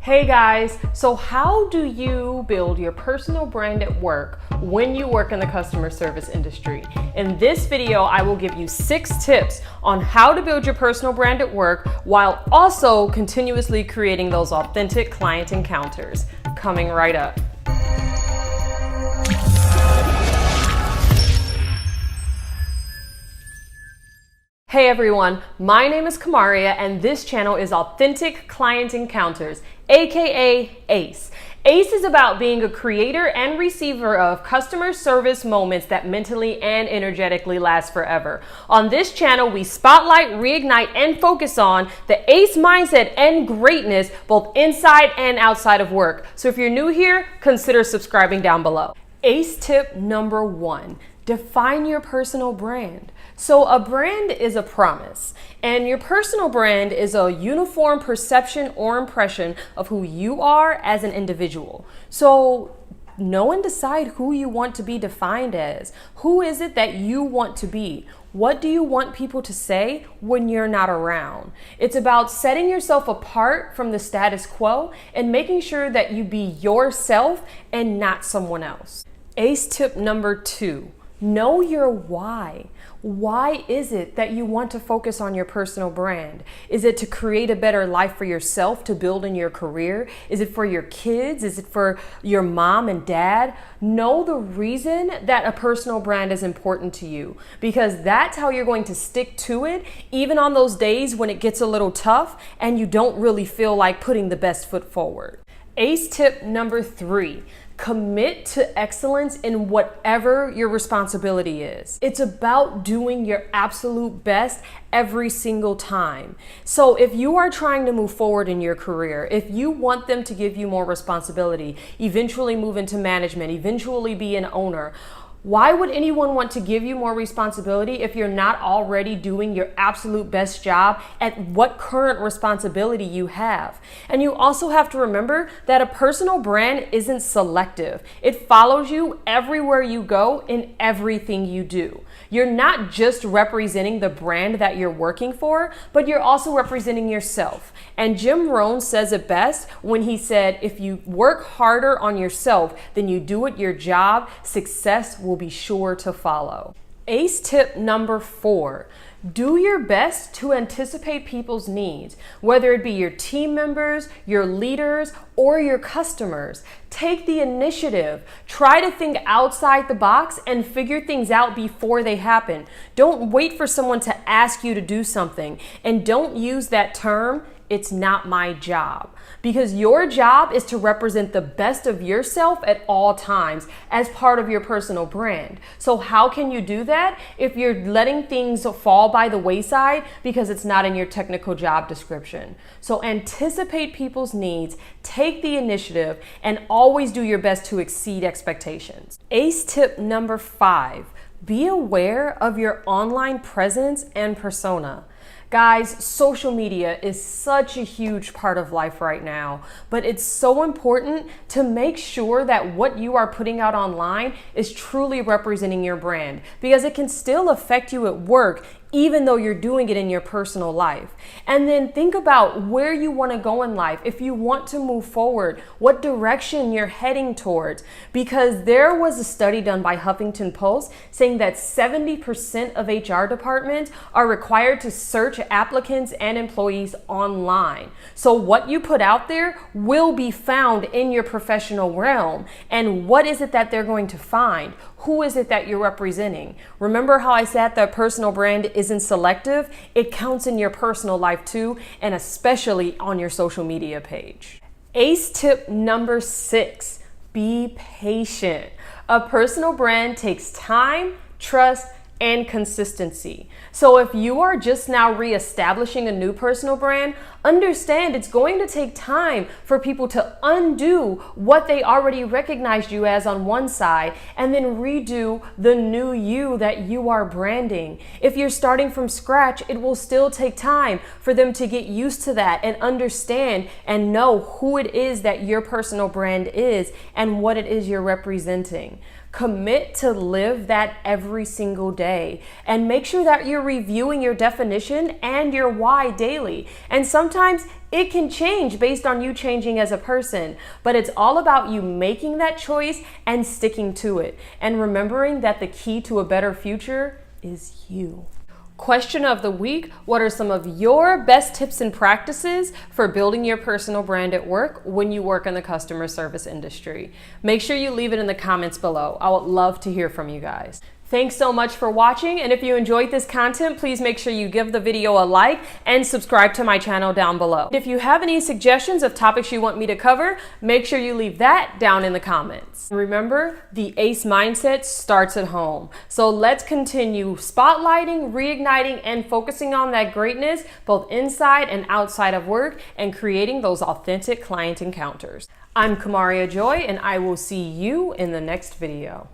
Hey guys, so how do you build your personal brand at work when you work in the customer service industry? In this video, I will give you 6 tips on how to build your personal brand at work while also continuously creating those authentic client encounters. Coming right up. Hey everyone, my name is Kamaria and this channel is Authentic Client Encounters, aka ACE. ACE is about being a creator and receiver of customer service moments that mentally and energetically last forever. On this channel, we spotlight, reignite, and focus on the ACE mindset and greatness both inside and outside of work. So if you're new here, consider subscribing down below. ACE tip number 1. Define your personal brand. So a brand is a promise, and your personal brand is a uniform perception or impression of who you are as an individual. So know and decide who you want to be defined as. Who is it that you want to be? What do you want people to say when you're not around? It's about setting yourself apart from the status quo and making sure that you be yourself and not someone else. ACE tip number 2. Know your why. Why is it that you want to focus on your personal brand? Is it to create a better life for yourself, to build in your career? Is it for your kids? Is it for your mom and dad? Know the reason that a personal brand is important to you, because that's how you're going to stick to it, even on those days when it gets a little tough and you don't really feel like putting the best foot forward. ACE tip number 3. Commit to excellence in whatever your responsibility is. It's about doing your absolute best every single time. So if you are trying to move forward in your career, if you want them to give you more responsibility, eventually move into management, eventually be an owner, why would anyone want to give you more responsibility if you're not already doing your absolute best job at what current responsibility you have? And you also have to remember that a personal brand isn't selective. It follows you everywhere you go in everything you do. You're not just representing the brand that you're working for, but you're also representing yourself. And Jim Rohn says it best when he said, if you work harder on yourself than you do at your job, success will be sure to follow. ACE tip number 4. Do your best to anticipate people's needs, whether it be your team members, your leaders, or your customers. Take the initiative. Try to think outside the box and figure things out before they happen. Don't wait for someone to ask you to do something, and don't use that term, "It's not my job," because your job is to represent the best of yourself at all times as part of your personal brand. So how can you do that if you're letting things fall by the wayside because it's not in your technical job description? So anticipate people's needs, take the initiative, and always do your best to exceed expectations. ACE tip number 5. Be aware of your online presence and persona. Guys, social media is such a huge part of life right now, but it's so important to make sure that what you are putting out online is truly representing your brand, because it can still affect you at work even though you're doing it in your personal life. And then think about where you want to go in life. If you want to move forward, what direction you're heading towards, because there was a study done by Huffington Post saying that 70% of HR departments are required to search applicants and employees online. So what you put out there will be found in your professional realm. And what is it that they're going to find? Who is it that you're representing? Remember how I said that personal brand isn't selective? It counts in your personal life too, and especially on your social media page. ACE tip number 6. Be patient. A personal brand takes time, trust, and consistency. So if you are just now reestablishing a new personal brand, understand it's going to take time for people to undo what they already recognized you as on one side and then redo the new you that you are branding. If you're starting from scratch, it will still take time for them to get used to that and understand and know who it is that your personal brand is and what it is you're representing. Commit to live that every single day, and make sure that you're reviewing your definition and your why daily. And sometimes it can change based on you changing as a person, but it's all about you making that choice and sticking to it, and remembering that the key to a better future is you. Question of the week: what are some of your best tips and practices for building your personal brand at work when you work in the customer service industry? Make sure you leave it in the comments below. I would love to hear from you guys. Thanks so much for watching, and if you enjoyed this content, please make sure you give the video a like and subscribe to my channel down below. If you have any suggestions of topics you want me to cover, make sure you leave that down in the comments. Remember, the ACE mindset starts at home. So let's continue spotlighting, reigniting, and focusing on that greatness both inside and outside of work, and creating those authentic client encounters. I'm Kamaria Joy, and I will see you in the next video.